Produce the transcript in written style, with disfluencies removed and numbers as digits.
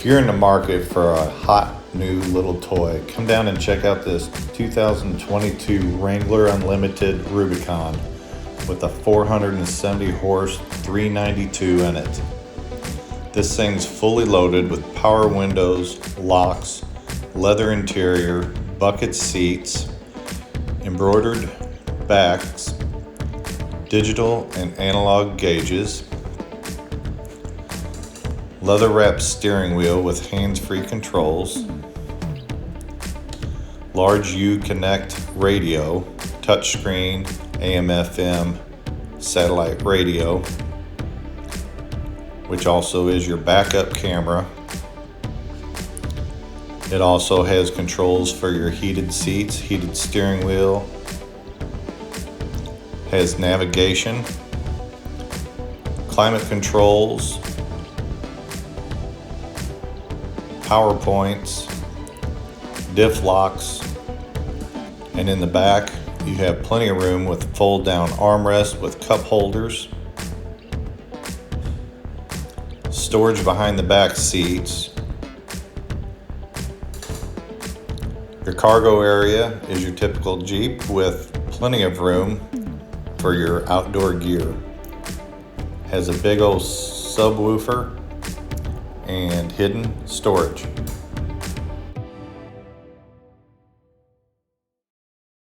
you're in the market for a hot new little toy, come down and check out this 2022 Wrangler Unlimited Rubicon with a 470 horse 392 in it. This thing's fully loaded with power windows, locks, leather interior, bucket seats, embroidered backs, digital and analog gauges, leather wrapped steering wheel with hands-free controls, large U-Connect radio, touchscreen, AM/FM, satellite radio, which also is your backup camera. It also has controls for your heated seats, heated steering wheel, has navigation, climate controls, power points, diff locks, and in the back you have plenty of room with fold down armrests with cup holders, storage behind the back seats. Your cargo area is your typical Jeep with plenty of room for your outdoor gear. Has a big old subwoofer and hidden storage.